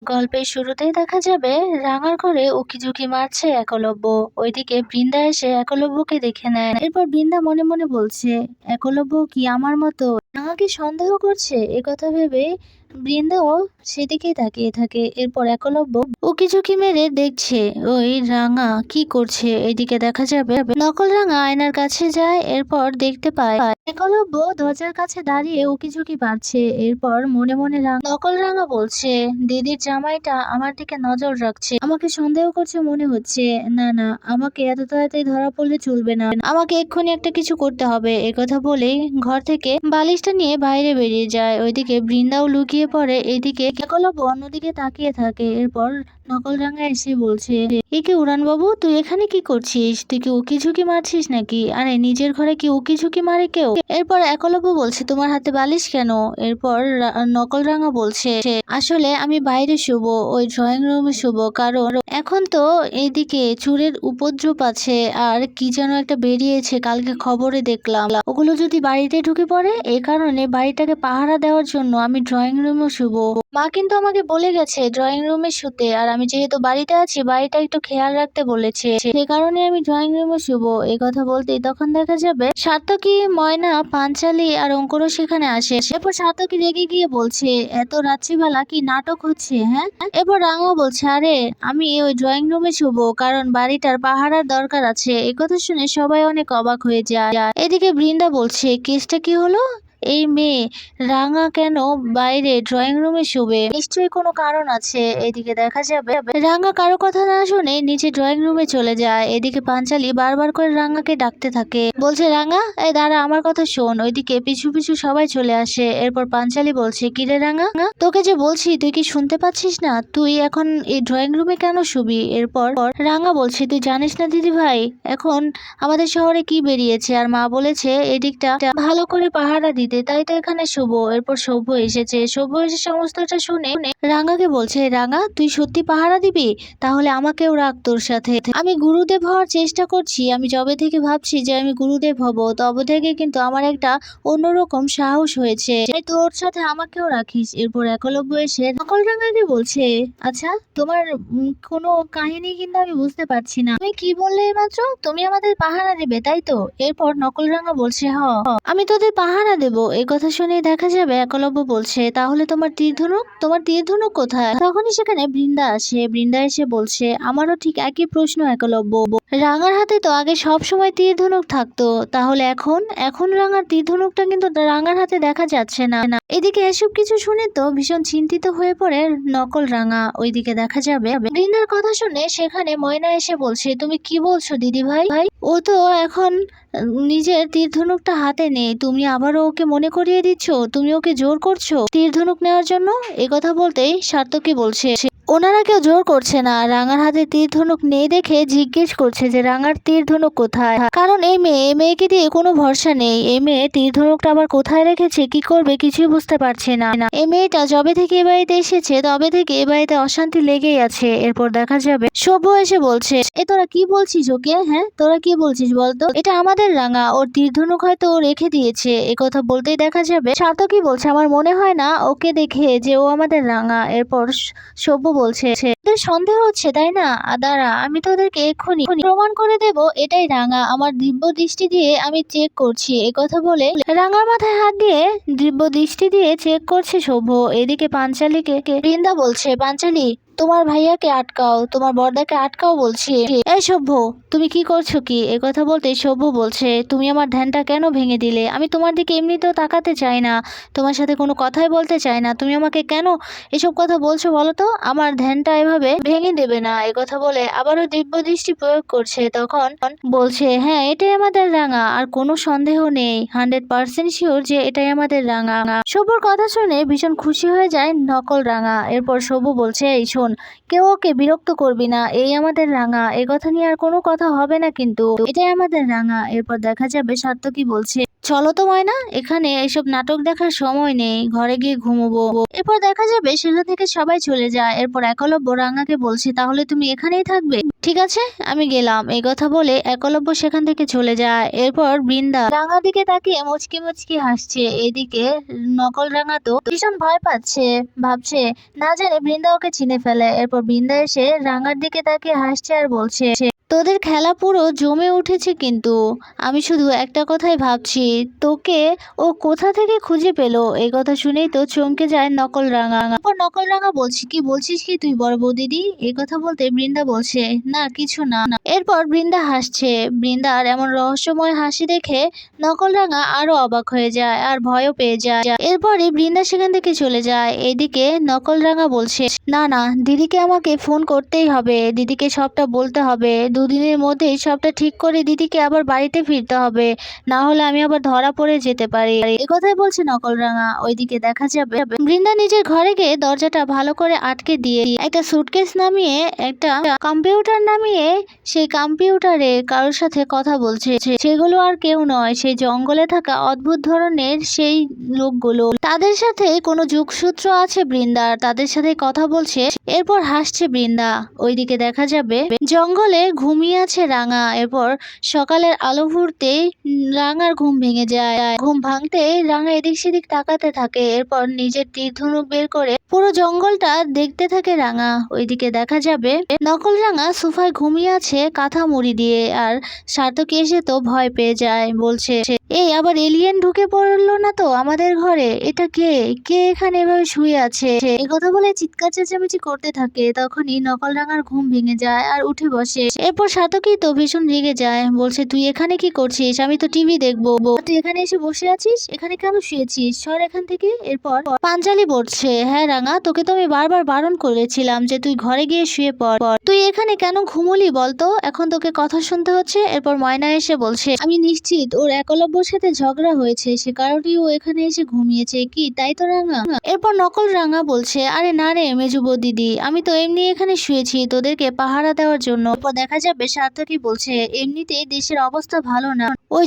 গল্পের শুরুতেই দেখা যাবে রাঙার ঘরে উকিঝুঁকি মারছে একলব্য। ওইদিকে বৃন্দা এসে একলব্যকে দেখে নেয়। এরপর বৃন্দা মনে মনে বলছে, একলব্য কি আমার মতো রাঙাকে সন্দেহ করছে? কথা ভেবে বৃন্দাও সেদিকেই তাকিয়ে থাকে। এরপর একলব্য উকিঝুঁকি মেরে দেখছে ওই রাঙা কি করছে। এদিকে দেখা যাবে নকল রাঙা আয়নার কাছে যায়। এরপর দেখতে পায় একলব্য দরজার কাছে দাঁড়িয়ে উকিঝুঁকি পাচ্ছে। এরপর মনে মনে নকল রাঙা বলছে, দিদির জামাইটা আমার দিকে নজর রাখছে, আমাকে সন্দেহ করছে মনে হচ্ছে। না না, আমাকে এত তাড়াতাড়ি ধরা পড়লে চলবে না, আমাকে এক্ষুনি একটা কিছু করতে হবে। কথা বলেই ঘর থেকে বালিশটা নিয়ে বাইরে বেরিয়ে যায়। ওইদিকে বৃন্দাও লুকিয়ে পড়ে। এদিকে একলব্য অন্যদিকে তাকিয়ে থাকে। এরপর নকল রাঙা এসে বলছে, একে উড়ান বাবু, তুই এখানে কি করছিস? তুই কি উকিঝুঁকি মারছিস নাকি? আরে নিজের ঘরে কি উকিঝুঁকি মারে কেউ? এরপর একলব্য বলছে, তোমার হাতে বালিশ কেন? এরপর নকল রাঙা বলছে, আসলে আমি বাইরে শুব, ওই ড্রয়িং রুমে শুব, কারণ এখন তো এইদিকে চোরের উপদ্রব আছে। আর কি যেন একটা বেরিয়েছে, কালকে খবরে দেখলাম। ওগুলো যদি বাড়িতে ঢুকে পড়ে, এই কারণে বাড়িটাকে পাহারা দেওয়ার জন্য আমি ড্রয়িং রুমে শুব। মা কিন্তু আমাকে বলে গেছে ড্রয়িং রুমে শুতে, আর আমি যেহেতু বাড়িতে আছি বাড়িটা একটু খেয়াল রাখতে বলেছে, সে কারণে আমি ড্রয়িং রুমে শুব। এই কথা বলতেই তখন দেখা যাবে সার্থকী, ময়না, পাঞ্চালি আর অঙ্কুরও সেখানে আসে। এরপর সার্থকী রেগে গিয়ে বলছে, এত রাত্রিবেলা কি নাটক হচ্ছে? হ্যাঁ। এরপর রাঙাও বলছে, আরে আমি ওই ড্রয়িং রুমে শুব, কারণ বাড়িটার পাহারার দরকার আছে। এই কথা শুনে সবাই অনেক অবাক হয়ে যায়। এদিকে বৃন্দা বলছে, কেসটা কি হলো? এই মেয়ে রাঙা কেন বাইরে ড্রয়িং রুমে শুবে? নিশ্চয়ই কোনো কারণ আছে। এদিকে দেখা যাবে রাঙা কারো কথা না শুনে নিচে ড্রয়িং রুমে চলে যায়। এদিকে পাঞ্চালি বারবার করে রাঙাকে ডাকতে থাকে, বলছে, রাঙা এই দাঁড়া, আমার কথা শোন। ওইদিকে পিছু পিছু সবাই চলে আসে। এরপর পাঞ্চালি বলছে, কিরে রাঙা, তোকে যে বলছি তুই কি শুনতে পাচ্ছিস না? তুই এখন এই ড্রয়িং রুমে কেন শুবি? এরপর রাঙা বলছে, তুই জানিস না দিদি ভাই, এখন আমাদের শহরে কি বেরিয়েছে, আর মা বলেছে এদিকটা ভালো করে পাহারা দিতে, তাই তো এখানে শুভ। এরপর সভ্য এসেছে। সভ্য এসে সমস্তটা শুনে রাঙাকে বলছে, রাঙা তুই সত্যি পাহারা দিবি? তাহলে আমাকেও রাখ তোর সাথে। আমি গুরুদেব হওয়ার চেষ্টা করছি। আমি যবে থেকে ভাবছি যে আমি গুরুদেব হব, তবে থেকে কিন্তু আমার একটা অন্যরকম সাহস হয়েছে। তাই তোর সাথে আমাকেও রাখিস। এরপর একলব্য এসে নকল রাঙাকে বলছে, আচ্ছা তোমার কোনো কাহিনী কিন্তু আমি বুঝতে পারছি না। তুমি কি বললে মাত্র? তুমি আমাদের পাহারা দেবে, তাই তো? এরপর নকল রাঙা বলছে, আমি তোদের পাহারা দেব। এই কথা শুনে দেখা যাবে একলব্য বলছে, তাহলে তোমার তীর ধনুক, তোমার তীর ধনুক কোথায়? তখনই সেখানে বৃন্দা আসে। বৃন্দা এসে বলছে, আমারও ঠিক একই প্রশ্ন একলব্য। রাঙার হাতে তো আগে সব সময় তীর ধনুক থাকতো, তাহলে এখন এখন রাঙার তীর ধনুকটা কিন্তু রাঙার হাতে দেখা যাচ্ছে না। এদিকে এসব কিছু শুনে তো ভীষণ চিন্তিত হয়ে পড়ে নকল রাঙা। ওইদিকে দেখা যাবে বৃন্দার কথা শুনে সেখানে ময়না এসে বলছে, তুমি কি বলছো দিদি ভাই? ও তো এখন নিজের তীর ধনুকটা হাতে নেই, তুমি আবারও ওকে মনে করিয়ে দিচ্ছ, তুমি ওকে জোর করছো তীর ধনুক নেওয়ার জন্য। এ কথা বলতেই সার্থকী বলছে, ওনারা কেউ জোর করছে না, রাঙার হাতে তীর ধনুক নেই দেখে জিজ্ঞেস করছে যে রাঙার তীর ধনুক কোথায়। কারণ এই মেয়েকে দিয়ে কোনো ভরসা নেই। এই মেয়ে তীর ধনুকটা আবার কোথায় রেখেছে, কি করবে কিছুই বুঝতে পারছে না। এই মেয়েটা যবে থেকে এ বাড়িতে এসেছে তবে থেকে এ বাড়িতে অশান্তি লেগেই আছে। এরপর দেখা যাবে সভ্য এসে বলছে, এ তোরা কি বলছিস ওকে? হ্যাঁ তোরা কি বলছিস বলতো? এটা আমাদের রাঙা, ওর তীর ধনুক হয়তো ও রেখে দিয়েছে। এ কথা বলতেই দেখা যাবে সার্থকী বলছে, আমার মনে হয় না ওকে দেখে যে ও আমাদের রাঙা। এরপর সভ্য বলছে, তোদের সন্দেহ হচ্ছে তাই না? দাঁড়া, আমি তোদেরকে এক্ষুনি প্রমাণ করে দেব এটাই রাঙা। আমার দিব্য দৃষ্টি দিয়ে আমি চেক করছি। কথা বলে রাঙার মাথায় হাত দিয়ে দিব্য দৃষ্টি দিয়ে চেক করছে সভ্য। এদিকে পাঞ্চালীকে বৃন্দা বলছে, পাঞ্চালী তোমার ভাইয়াকে আটকাও, তোমার বর্দাকে আটকাও বলছি। এই সভ্য, তুমি কি করছো কি? কথা বলতে সভ্য বলছে, তুমি আমার ধ্যানটা কেন ভেঙে দিলে? আমি তোমার দিকে এমনিতেও তাকাতে চাই না, তোমার সাথে কোনো কথাই বলতে চাই না, তুমি আমাকে কেন এসব কথা বলছো বলো তো? আমার ধ্যানটা এভাবে ভেঙে দেবে না। কথা বলে আবারও দিব্য দৃষ্টি প্রয়োগ করছে। তখন বলছে, হ্যাঁ এটাই আমাদের রাঙা, আর কোনো সন্দেহ নেই, 100% শিওর যে এটাই আমাদের রাঙা। সবুর কথা শুনে ভীষণ খুশি হয়ে যায় নকল রাঙা। এরপর সবু বলছে, এই শোন, কেউ ওকে বিরক্ত করবি না, এই আমাদের রাঙা, এ কথা নিয়ে আর কোনো কথা হবে না, কিন্তু এটাই আমাদের রাঙা। এরপর দেখা যাবে সার্থকী বলছে, চলো তো ময়না, এখানে এসব নাটক দেখার সময় নেই, ঘরে গিয়ে ঘুমোবো। এরপর দেখা যাবে সেখান থেকে সবাই চলে যায়। এরপর একলব্য রাঙাকে বলছে, তাহলে তুমি এখানেই থাকবে? ঠিক আছে, আমি গেলাম। এই কথা বলে একলব্য সেখান থেকে চলে যায়। এরপর বৃন্দা রাঙার দিকে তাকিয়ে মুচকি মুচকি হাসছে। এদিকে নকল রাঙা তো ভীষণ ভয় পাচ্ছে, ভাবছে না জানে বৃন্দা ওকে চিনে ফেলে। এরপর বৃন্দা এসে রাঙার দিকে তাকিয়ে হাসছে আর বলছে, তোদের খেলা পুরো জমে উঠেছে, কিন্তু আমি শুধু একটা কথাই ভাবছি, তোকে ও কোথা থেকে খুঁজে পেলো। এই কথা শুনেই তো চমকে যায় নকল রাঙা। তারপর নকল রাঙা বলছে, কি বলছিস কি তুই বড় বৌদিদি? এই কথা বলতে বৃন্দা বলছে, না কিছু না। এরপর বৃন্দা হাসছে। বৃন্দার এমন রহস্যময় হাসি দেখে নকল রাঙা আরো অবাক হয়ে যায় আর ভয়ও পেয়ে যায়। এরপরই বৃন্দা সেখান থেকে চলে যায়। এইদিকে নকল রাঙা বলছে, না না, দিদিকে আমাকে ফোন করতেই হবে, দিদিকে সবটা বলতে হবে, দুদিনের মধ্যেই সবটা ঠিক করে দিদিকে আবার বাড়িতে ফিরতে হবে, না হলে আমি আবার ধরা পড়ে যেতে পারি। এ কথাই বলছে নকল রাঙা। ওইদিকে দেখা যাবে বৃন্দা নিজের ঘরে গিয়ে দরজাটা ভালো করে আটকে দিয়ে একটা সুটকেস নামিয়ে, একটা কম্পিউটার নামিয়ে সেই কম্পিউটারে কারোর সাথে কথা বলছে। সেগুলো আর কেউ নয়, সেই জঙ্গলে থাকা অদ্ভুত ধরনের সেই লোকগুলো। তাদের সাথে কোনো যোগসূত্র আছে বৃন্দার, তাদের সাথে কথা বলছে। এরপর হাসছে বৃন্দা। ওইদিকে দেখা যাবে জঙ্গলে ঘুমিয়ে আছে রাঙা। এরপর সকালের আলো ফুটতেই রাঙার ঘুম ভেঙে যায়। ঘুম ভাঙতেই রাঙা এদিক সেদিক তাকাতে থাকে। এরপর নিজের তীর ধনুক বের করে পুরো জঙ্গলটা দেখতে থাকে রাঙা। ওইদিকে দেখা যাবে নকল রাঙা সোফায় ঘুমিয়ে আছে কাঁথা মুড়ি দিয়ে। আর সার্থকী এসে তো ভয় পেয়ে যায়, বলছে, এই আবার এলিয়েন ঢুকে পড়লো না তো আমাদের ঘরে? এটা কে কে এখানে এভাবে শুয়ে আছে? এই কথা বলে চিৎকার চেঁচামেচি করতে থাকে। তখনই নকল রাঙার ঘুম ভেঙে যায় আর উঠে বসে। এরপর সার্থকী তো ভীষণ রেগে যায়, বলছে, তুই এখানে কি করছিস? আমি তো টিভি দেখবো, তুই এখানে এসে বসে আছিস? এখানে কেন শুয়েছিস? সর এখান থেকে। এরপর পাঞ্চালি বলছে, হ্যাঁ রাঙা, তোকে তো আমি বারবার বারণ করেছিলাম যে তুই ঘরে গিয়ে শুয়ে পড়, তুই এখানে কেন ঘুমুলি বলতো? এখন তোকে কথা শুনতে হচ্ছে। এরপর ময়না এসে বলছে, আমি নিশ্চিত ওর একলব্যর সাথে ঝগড়া হয়েছে, সে কারণেই ও এখানে এসে ঘুমিয়েছে, কি তাই তো রাঙা? এরপর নকল রাঙা বলছে, আরে না রে মেজুবো দিদি, আমি তো এমনি এখানে শুয়েছি তোদেরকে পাহারা দেওয়ার জন্য। এরপর দেখা যাবে সার্থকী বলছে, এমনিতেই দেশের অবস্থা ভালো না, ওই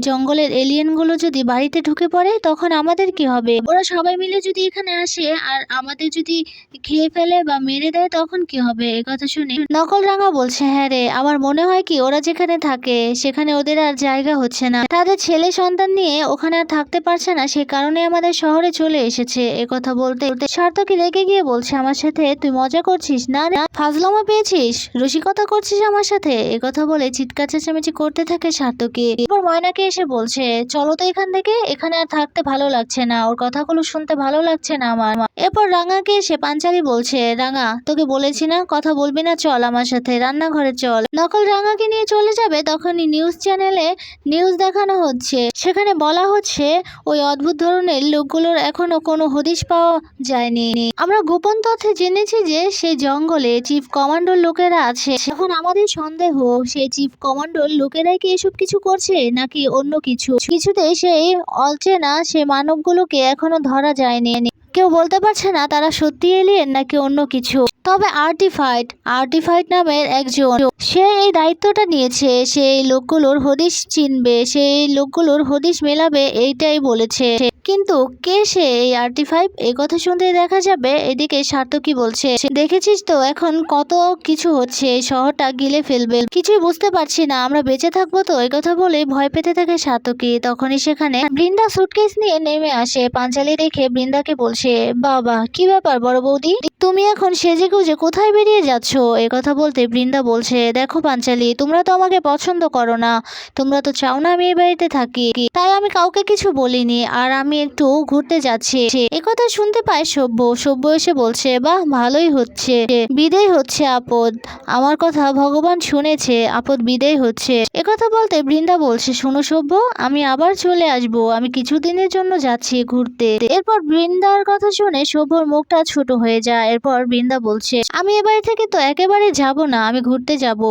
জঙ্গলের এলিয়েন গুলো যদি বাড়িতে ঢুকে পড়ে তখন আমাদের কি হবে? ওরা সবাই মিলে যদি এখানে আসে আর আমাদের যদি খেয়ে ফেলে বা মেরে দেয় তখন কি হবে? এ কথা শুনে নকল রাঙা বলছে, হ্যাঁ রে, আমার মনে হয় কি ওরা যেখানে থাকে সেখানে ওদের আর জায়গা হচ্ছে না, তাদের ছেলে সন্তান নিয়ে ওখানে আর থাকতে পারছে না, সে কারণে আমাদের শহরে চলে এসেছে। এ কথা বলতে সার্থকী রেগে গিয়ে বলছে, আমার সাথে তুই মজা করছিস না? ফাজলামো পেয়েছিস? রসিকতা করছিস আমার সাথে? এ কথা বলে চিৎকার চেঁচামেচি করতে থাকে সার্থকী। এরপর ময়নাকে এসে বলছে, চলো তো এখান থেকে, এখানে আর থাকতে ভালো লাগছে না, ওর কথাগুলো শুনতে ভালো লাগছে না আমার। এরপর রাঙাকে এসে পাঞ্চালি বলছে, রাঙা তোকে বলেছি না কথা বলবি না, চল আমার সাথে রান্নাঘরে চল। নকল রাঙাকে নিয়ে চলে যাবে। তখনই নিউজ চ্যানেলে নিউজ দেখানো হচ্ছে, সেখানে বলা হচ্ছে ওই অদ্ভুত ধরনের লোকগুলোর এখনো কোনো হদিশ পাওয়া যায়নি। আমরা গোপন তথ্যে জেনেছি যে সেই জঙ্গলে চিফ কমান্ডোর লোকেরা আছে। এখন আমাদের সন্দেহ সেই চিফ কমান্ডোর লোকেরাই কি এসব কিছু করছে নাকি অন্য কিছু। কিছুতেই সেই অচেনা সে মানবগুলোকে এখনো ধরা যায়নি। কেউ বলতে পারছে না তারা সত্যি এলিয়েন নাকি অন্য কিছু। তবে আর্টিফাইট নামের একজন, সে এই দায়িত্বটা নিয়েছে, সেই লোকগুলোর হদিশ চিনবে, সেই লোকগুলোর হদিশ মেলাবে, এইটাই বলেছে। কিন্তু কে সে এই আর্টিফাইভ? এই কথা শুনতে দেখা যাবে এদিকে সার্থকী বলছে, দেখেছিস তো এখন কত কিছু হচ্ছে, এই শহরটা গিলে ফেলবে, কিছুই বুঝতে পারছি না, আমরা বেঁচে থাকবো তো? এই কথা বলে ভয় পেতে থাকে সার্থকী। তখনই সেখানে বৃন্দা সুটকেস নিয়ে নেমে আসে। পাঞ্চালি দেখে বৃন্দাকে বলছে, বাবা কি ব্যাপার বড় বৌদি, তুমি এখন সেজে গুজে কোথায় বেরিয়ে যাচ্ছ? এ কথা বলতে বৃন্দা বলছে, দেখো পাঞ্চালি, তোমরা তো আমাকে পছন্দ করো না, তোমরা তো চাও না আমি এই বাড়িতে থাকি, তাই আমি কাউকে কিছু বলিনি, আর আমি একটু ঘুরতে যাচ্ছি। একথা শুনতে পায় সভ্য এসে বলছে, বাহ ভালোই হচ্ছে, বিদেয় হচ্ছে আপদ, আমার কথা ভগবান শুনেছে, আপদ বিদেয় হচ্ছে। একথা বলতে বৃন্দা বলছে, শোনো সভ্য, আমি আবার চলে আসব, আমি কিছুদিনের জন্য যাচ্ছি ঘুরতে। এরপর বৃন্দার কথা শুনে সভ্যর মুখটা ছোট হয়ে যায়। এরপর বৃন্দা বলছে, আমি এ বাড়ি থেকে তো একেবারে যাব না, আমি ঘুরতে যাব,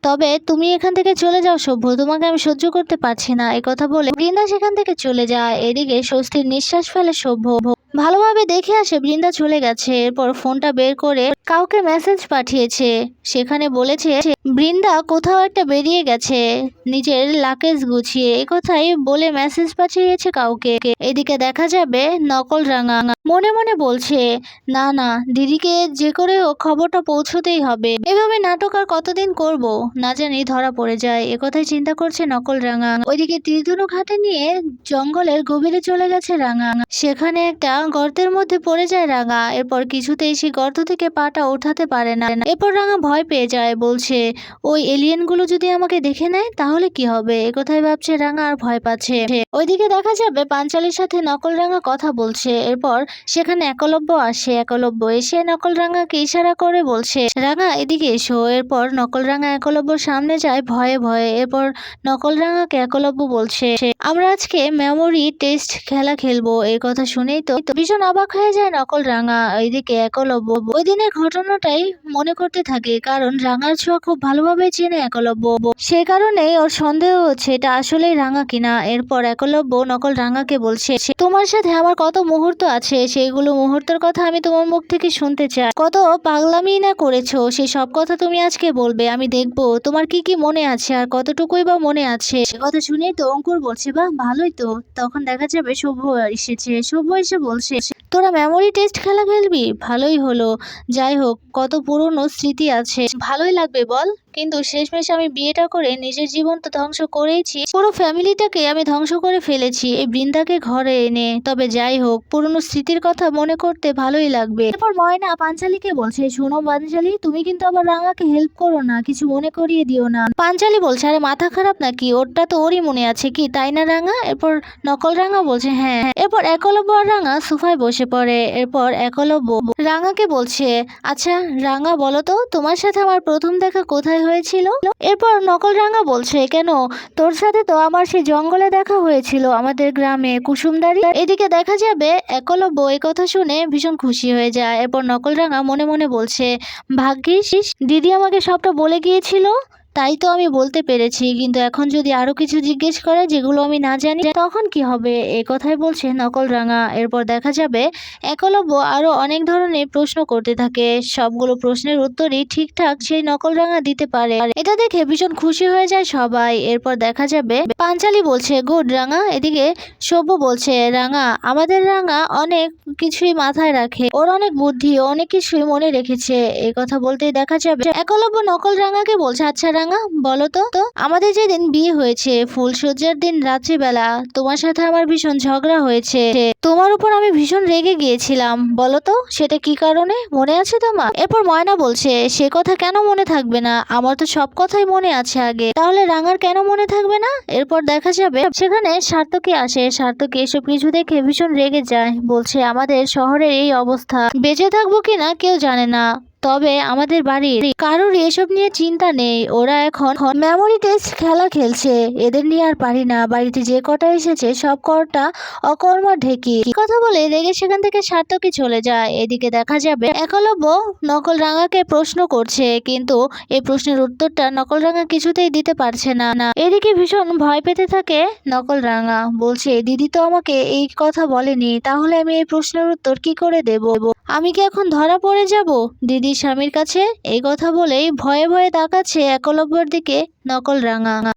তবে তুমি এখান থেকে চলে যাও সভ্য, তোমাকে আমি সহ্য করতে পারছি না। এই কথা বলে বৃন্দা সেখান থেকে চলে যায়। এদিকে অস্থির নিঃশ্বাস ফেলে সভ্য। ভালোভাবে দেখে আসে বৃন্দা চলে গেছে। এরপর ফোনটা বের করে কাউকে মেসেজ পাঠিয়েছে, সেখানে বলেছে বৃন্দা কোথাও একটা বেরিয়ে গেছে নিজের লাকেজ গুছিয়ে, এই কথাই বলে মেসেজ পাঠিয়েছে কাউকে। এদিকে দেখা যাবে নকল রাঙা মনে মনে বলছে, না না, দিদিকে যে করে হোক খবরটা পৌঁছতেই হবে। এভাবে নাটক আর কতদিন করব, না জানি ধরা পড়ে যায়, একথাই চিন্তা করছে নকল রাঙা। ওইদিকে তীরধনুক হাতে নিয়ে জঙ্গলের গভীরে চলে গেছে রাঙা। সেখানে একটা গর্তের মধ্যে পড়ে যায় রাঙা। এরপর কিছুতেই সেই গর্ত থেকে পাটা ওঠাতে পারে না। এরপর রাঙা ভয় পেয়ে যায়, বলছে ওই এলিয়েনগুলো যদি আমাকে দেখে নেয় তাহলে কি হবে, একথাই ভাবছে রাঙা আর ভয় পাচ্ছে। ওইদিকে দেখা যাবে পাঞ্চালির সাথে নকল রাঙা কথা বলছে। এরপর সেখানে একলব্য আসে। একলব্য এসে নকল রাঙাকে ইশারা করে বলছে, রাঙা এদিকে এসো। এরপর নকল রাঙা একলব্যর সামনে যায় ভয়ে ভয়ে। এরপর নকল রাঙাকে একলব্য বলছে, আমরা আজকে মেমোরি টেস্ট খেলা খেলবো। এই কথা শুনেই তো ভীষণ অবাক হয়ে যায় নকল রাঙা। এইদিকে একলব্য ওই দিনের ঘটনাটাই মনে করতে থাকে, কারণ রাঙার ছোঁয়া খুব ভালোভাবে চেনে একলব্য, সে কারণেই ওর সন্দেহ হচ্ছে এটা আসলেই রাঙা কিনা। এরপর একলব্য নকল রাঙাকে বলছে, তোমার সাথে আমার কত মুহূর্ত আছে, সেইগুলো মুহূর্তের কথা আমি তোমার মুখ থেকে শুনতে চাই। কত পাগলামি না করেছো, সেই সব কথা তুমি আজকে বলবে। আমি দেখবো তোমার কি কি মনে আছে আর কতটুকুই বা মনে আছে। সে কথা শুনেই তো অঙ্কুর বলছে, বাহ ভালোই তো। তখন দেখা যাবে সভ্য এসেছে। সভ্য এসে বলছে, তোরা মেমোরি টেস্ট খেলা খেলবি, ভালোই হলো। যাই হোক, কত পুরনো স্মৃতি আছে, ভালোই লাগবে বল। কিন্তু শেষমেশ আমি বিয়েটা করে নিজের জীবন তো ধ্বংস করেইছি, পুরো ফ্যামিলিটাকে আমি ধ্বংস করে ফেলেছি এই বৃন্দাকে ঘরে এনে। তবে যাই হোক, পুরনো স্মৃতির কথা মনে করতে ভালোই লাগবে। এরপর ময়না পাঞ্চালীকে বলছে, শোনো পাঞ্চালী, তুমি কিন্তু আবার রাঙাকে হেল্প করো না, কিছু মনে করিয়ে দিও না। পাঞ্চালী বলছে, আরে মাথা খারাপ নাকি, ওরটা তো ওরই মনে আছে কি, তাই না রাঙা? এরপর নকল রাঙা বলছে, হ্যাঁ। এরপর একলব্য আর রাঙা সোফায় বসে পড়ে। এরপর একলব্য রাঙাকে বলছে, আচ্ছা রাঙা বলো তো, তোমার সাথে আমার প্রথম দেখা কোথায় হয়েছিল? এরপর নকল রাঙা বলছে, কেন, তোর সাথে তো আমার সেই জঙ্গলে দেখা হয়েছিল, আমাদের গ্রামে কুসুমদারি। এদিকে দেখা যাবে একলব্য এই কথা শুনে ভীষণ খুশি হয়ে যায়। এরপর নকল রাঙা মনে মনে বলছে, ভাগ্যিস দিদি আমাকে সবটা বলে গিয়েছিল, তাই তো আমি বলতে পেরেছি। কিন্তু এখন যদি আরো কিছু জিজ্ঞেস করে যেগুলো আমি না জানি, তখন কি হবে, এ কথাই বলছে নকল রাঙা। এরপর দেখা যাবে একলব্য আরো অনেক ধরনের প্রশ্ন করতে থাকে, সবগুলো প্রশ্নের উত্তরই ঠিকঠাক সেই নকল রাঙা দিতে পারে। এটা দেখে ভীষণ খুশি হয়ে যায় সবাই। এরপর দেখা যাবে পাঞ্চালী বলছে, গুড রাঙা। এদিকে সভ্য বলছে, রাঙা, আমাদের রাঙা অনেক কিছুই মাথায় রাখে, ওর অনেক বুদ্ধি, ও অনেক কিছুই মনে রেখেছে। এই কথা বলতেই দেখা যাবে একলব্য নকল রাঙাকে বলছে, আচ্ছা রাঙা বলো তো, আমাদের যেদিন বিয়ে হয়েছে ফুলসজ্জার দিন রাত্রিবেলা তোমার সাথে আমার ভীষণ ঝগড়া হয়েছে, তোমার উপর আমি ভীষণ রেগে গিয়েছিলাম, বলো তো সেটা কি কারণে, মনে আছে তোমার? এরপর ময়না বলছে, সে কথা কেন মনে থাকবে না, আমার তো সব কথাই মনে আছে আগে, তাহলে রাঙার কেন মনে থাকবে না? এরপর দেখা যাবে সেখানে সার্থকী আসে। সার্থকী এসব কিছু দেখে ভীষণ রেগে যায়, বলছে, আমাদের শহরের এই অবস্থা, বেঁচে থাকবো কিনা কেউ জানে না, তবে আমাদের বাড়ির কারোর এসব নিয়ে চিন্তা নেই, ওরা এখন মেমোরি টেস্ট খেলা খেলছে, এদের নিয়ে আর পারি না, বাড়িতে যে কটা এসেছে সব কটা অকর্মা ঢেকি। কথা বলে রেগে সেখান থেকে সার্থকী চলে যায়। এদিকে দেখা যাবে একলব্য নকল রাঙাকে প্রশ্ন করছে, কিন্তু এই প্রশ্নের উত্তরটা নকল রাঙা কিছুতেই দিতে পারছে না। এদিকে ভীষণ ভয় পেতে থাকে নকল রাঙা, বলছে, দিদি তো আমাকে এই কথা বলেনি, তাহলে আমি এই প্রশ্নের উত্তর কি করে দেব, আমি কি এখন ধরা পড়ে যাব দিদির স্বামীর কাছে? এই কথা বলেই ভয়ে ভয়ে তাকাচ্ছে একলব্যর দিকে নকল রাঙা।